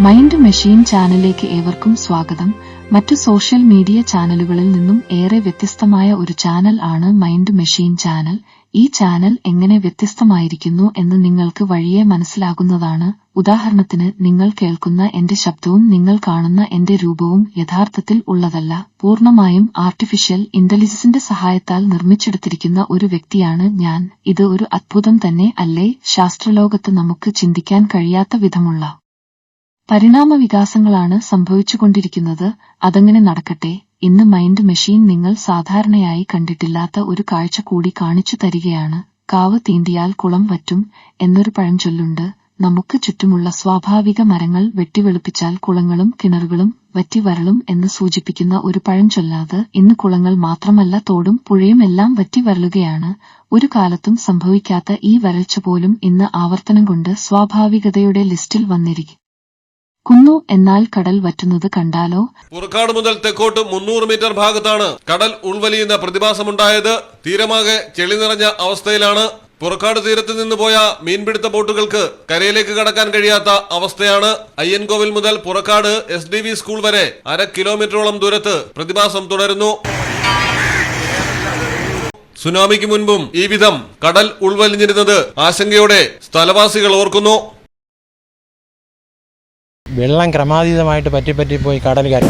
Mind machine ചാനലിലേക്ക് ഏവർക്കും സ്വാഗതം. മറ്റു സോഷ്യൽ മീഡിയ ചാനലുകളിൽ നിന്നും ഏറെ വ്യത്യസ്തമായ ഒരു ചാനൽ ആണ് മൈൻഡ് മെഷീൻ ചാനൽ. ഈ ചാനൽ എങ്ങനെ വ്യത്യസ്തമായിരിക്കുന്നു എന്ന് നിങ്ങൾക്ക് വഴിയെ മനസ്സിലാകുന്നതാണ്. ഉദാഹരണത്തിന്, നിങ്ങൾ കേൾക്കുന്ന എന്റെ ശബ്ദവും നിങ്ങൾ കാണുന്ന എന്റെ രൂപവും യഥാർത്ഥത്തിൽ ഉള്ളതല്ല. പൂർണ്ണമായും ആർട്ടിഫിഷ്യൽ ഇന്റലിജൻസിന്റെ സഹായത്താൽ നിർമ്മിച്ചെടുത്തിരിക്കുന്ന ഒരു വ്യക്തിയാണ് ഞാൻ. ഇത് ഒരു അത്ഭുതം തന്നെ അല്ലേ? ശാസ്ത്രലോകത്ത് നമുക്ക് ചിന്തിക്കാൻ കഴിയാത്ത വിധമുള്ള പരിണാമവികാസങ്ങളാണ് സംഭവിച്ചുകൊണ്ടിരിക്കുന്നത്. അതങ്ങനെ നടക്കട്ടെ. ഇന്ന് മൈൻഡ് മെഷീൻ നിങ്ങൾ സാധാരണയായി കണ്ടിട്ടില്ലാത്ത ഒരു കാഴ്ച കൂടി കാണിച്ചു തരികയാണ്. കാവ് തീണ്ടിയാൽ കുളം വറ്റും എന്നൊരു പഴഞ്ചൊല്ലുണ്ട്. നമുക്ക് ചുറ്റുമുള്ള സ്വാഭാവിക മരങ്ങൾ വെട്ടിവെളുപ്പിച്ചാൽ കുളങ്ങളും കിണറുകളും വറ്റി വരളും എന്ന് സൂചിപ്പിക്കുന്ന ഒരു പഴഞ്ചൊല്ലാത് ഇന്ന് കുളങ്ങൾ മാത്രമല്ല, തോടും പുഴയും എല്ലാം വറ്റി വരളുകയാണ്. ഒരു കാലത്തും സംഭവിക്കാത്ത ഈ വരൾച്ച പോലും ഇന്ന് ആവർത്തനം കൊണ്ട് സ്വാഭാവികതയുടെ ലിസ്റ്റിൽ വന്നിരിക്കും. എന്നാൽ കടൽ വറ്റുന്നത് കണ്ടാലോ? പുറക്കാട് മുതൽ തെക്കോട്ട് 300 മീറ്റർ ഭാഗത്താണ് കടൽ ഉൾവലിയുന്ന പ്രതിഭാസമുണ്ടായത്. തീരമാകെ ചെളി നിറഞ്ഞ അവസ്ഥയിലാണ്. പുറക്കാട് തീരത്ത് നിന്ന് പോയ മീൻപിടുത്ത ബോട്ടുകൾക്ക് കരയിലേക്ക് കടക്കാൻ കഴിയാത്ത അവസ്ഥയാണ്. അയ്യൻകോവിൽ മുതൽ പുറക്കാട് SDV സ്കൂൾ വരെ 1/2 കിലോമീറ്ററോളം ദൂരത്ത് പ്രതിഭാസം തുടരുന്നു. സുനാമിക്ക് മുൻപും ഈ വിധം കടൽ ഉൾവലിഞ്ഞിരുന്നത് ആശങ്കയോടെ സ്ഥലവാസികൾ ഓർക്കുന്നു. വെള്ളം ക്രമാതീതമായിട്ട് പറ്റിപ്പോയി കടൽ കയറി.